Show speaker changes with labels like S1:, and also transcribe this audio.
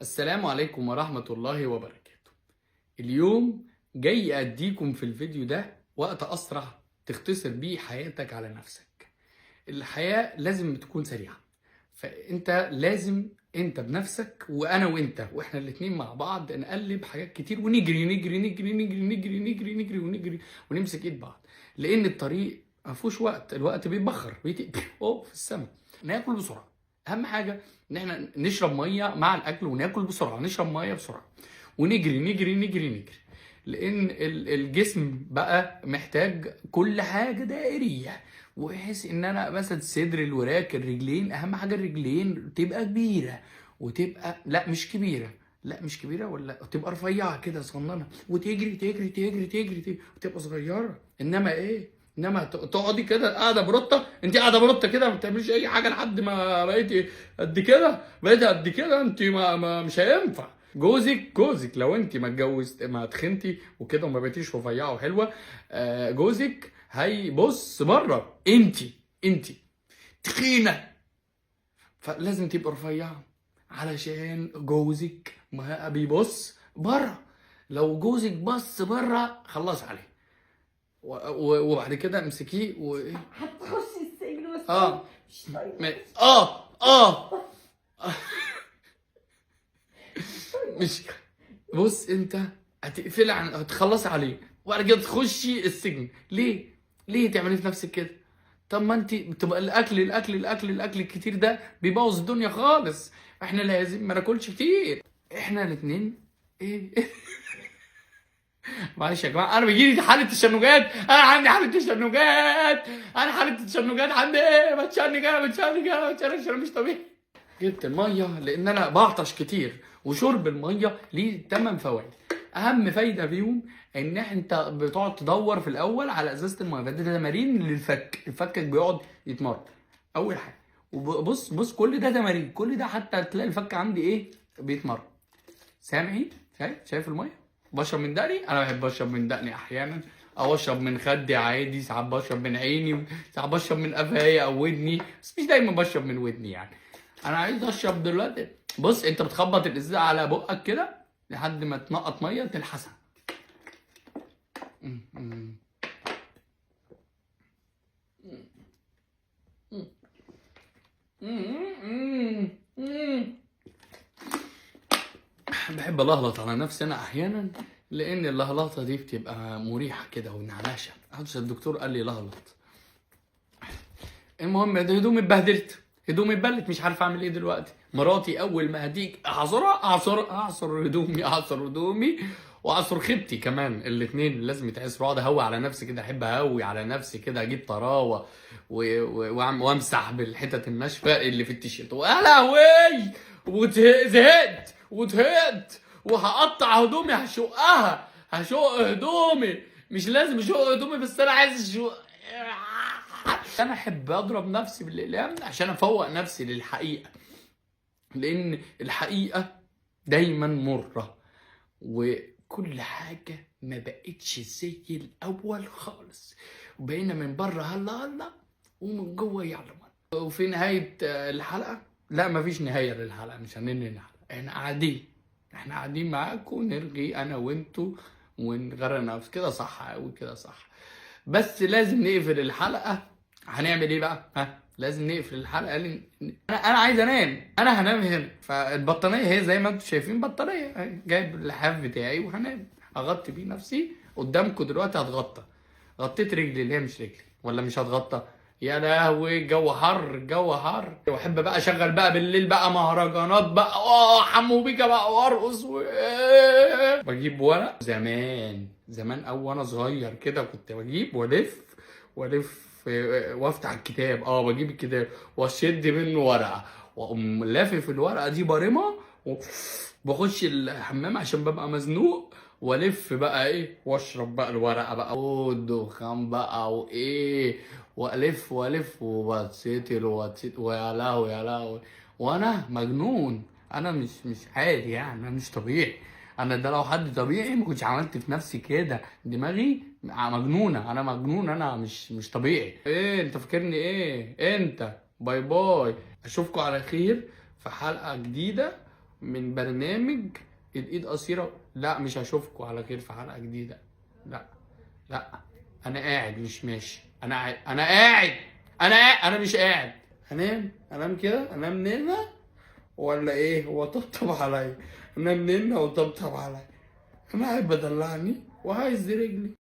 S1: السلام عليكم ورحمة الله وبركاته. اليوم جاي أديكم في الفيديو ده وقت أسرع تختصر بيه حياتك على نفسك. الحياة لازم تكون سريعة، فأنت لازم أنت بنفسك وأنا وإحنا الاتنين مع بعض نقلب حاجات كتير ونجري نجري نجري نجري نجري نجري نجري ونجري ونمسك إيد بعض، لأن الطريق مفهوش وقت، الوقت بيتبخر في السما. ناكل بسرعة، أهم حاجة ان احنا نشرب ميه مع الاكل وناكل بسرعه، نشرب ميه بسرعه ونجري نجري نجري نجري، لان الجسم بقى محتاج كل حاجه دائريه، ويحس ان انا مثلا الصدر، الوراك، الرجلين، اهم حاجه الرجلين تبقى كبيره وتبقى مش كبيره ولا تبقى رفيعه كده صغننه، وتجري تجري تجري تجري تجري وتبقى صغيره. انما تقعدي كده قاعده بروطه، انت قاعده بروطه كده ما بتعمليش اي حاجه لحد ما بقيتي قد كده، انت مش هينفع. جوزك لو انت ما اتجوزت ما تخنتي وكده وما بقيتيش رفيعه وحلوه، جوزك هيبص بره، انت تخينه، فلازم تبقى رفيعه علشان جوزك ما بيبص بره. لو جوزك بص بره خلص عليه، وبعد كده امسكيه
S2: هتخش السجن بس مش طايقة.
S1: مش بص، انت هتقفلي هتخلصي عليه وبعد كده تخشي السجن. ليه تعملي في نفسك كده؟ طب ما انت بتبقى الاكل الكتير ده بيبوظ الدنيا خالص. احنا لازم ما ناكلش كتير، احنا الاتنين ايه معلش يا جماعه، انا بيجي لي حاله تشنجات، انا عندي حاله تشنجات، عندي ايه، بتشنج مش طبيعي. جبت الميه لان انا بعطش كتير، وشرب الميه ليه 8 فوائد. اهم فايده فيهم ان انت بتقعد تدور في الاول على ازازه الميه، ده تمارين للفك، فكك بيقعد يتمرن اول حاجه. وبص كل ده تمارين، كل ده حتى تلاقي الفك عندي ايه بيتمرن. سامعين؟ شايف الميه بشرب من دقني، انا بحب اشرب من دقني احيانا، او اشرب من خدي عادي، ساعات بشرب من عيني، ساعات بشرب من قفايا او ودني، بس مش دايما بشرب من ودني يعني. انا عايز اشرب دلوقتي. بص، انت بتخبط الازازه على بقك كده لحد ما تنقط ميه تلحسها. بحب الهلط على نفسي انا احيانا، لان اللهلطه دي بتبقى مريحه كده ونعناشه. الدكتور قال لي لهلط. المهم ده هدومي اتبهدلت، مش عارف اعمل ايه دلوقتي. مراتي اول ما هتيجي اعصر هدومي واعصر خيبتي كمان، الاتنين لازم يتعصروا. اقعد اهوي على نفسي كده، احب اهوي على نفسي كده، اجيب طراوه وامسح بالحتت الناشفه اللي في التيشيرت. يا لهوي، وزهقت وهقطع هدومي، هشق هدومي، مش لازم اشق هدومي بس انا عايز اشق. انا احب اضرب نفسي بالاقلام عشان افوق نفسي للحقيقه، لان الحقيقه دايما مره، وكل حاجه ما بقتش زي الاول خالص، وبقينا من بره هلا ومن جوه يعلم. وفي نهايه الحلقه، لا مفيش نهايه للحلقه، مش هننهي الحلقه، احنا قاعدين معاكم نرغي انا وانتوا ونغرق نفس كده، صح قوي كده صح. بس لازم نقفل الحلقه. هنعمل ايه بقى؟ لازم نقفل الحلقه انا عايز انام، انا هنام هنا، فالبطانيه هي زي ما انتم شايفين بطانيه، جايب اللحاف بتاعي وهنام، هغطي بيه نفسي قدامكم دلوقتي. غطيت رجلي اللي هي مش رجلي، ولا مش هتغطى؟ يا لهوي، الجو حر. واحب بقى اشغل بقى بالليل بقى مهرجانات بقى، حمو بيكا بقى وارقص بجيب ورق زمان او وانا صغير كده، كنت بجيب والف وافتح الكتاب، بجيب الكتاب واشد منه ورقه، واقوم لافف الورقه دي بارمه، وبخش الحمام عشان ببقى مزنوق، والف بقى ايه، واشرب بقى الورقه بقى والدخان بقى والف واتستر ويا لهوي، وانا مجنون. انا مش عادي يعني، انا مش طبيعي. انا ده لو حد طبيعي ما كنتش عملت في نفسي كده، دماغي مجنونه، انا مجنون، انا مش طبيعي. ايه انت فاكرني ايه انت؟ باي باي، اشوفكم على خير في حلقه جديده من برنامج الايد قصيره. لا مش هشوفكم على خير في حلقه جديده. لا لا، انا قاعد مش ماشي. انا قاعد انا مش قاعد. انام كده، انام هنا ولا ايه؟ هو طبطب عليا، انام هنا وطبطب عليا. انا قاعد بدلعني وعايز رجلي.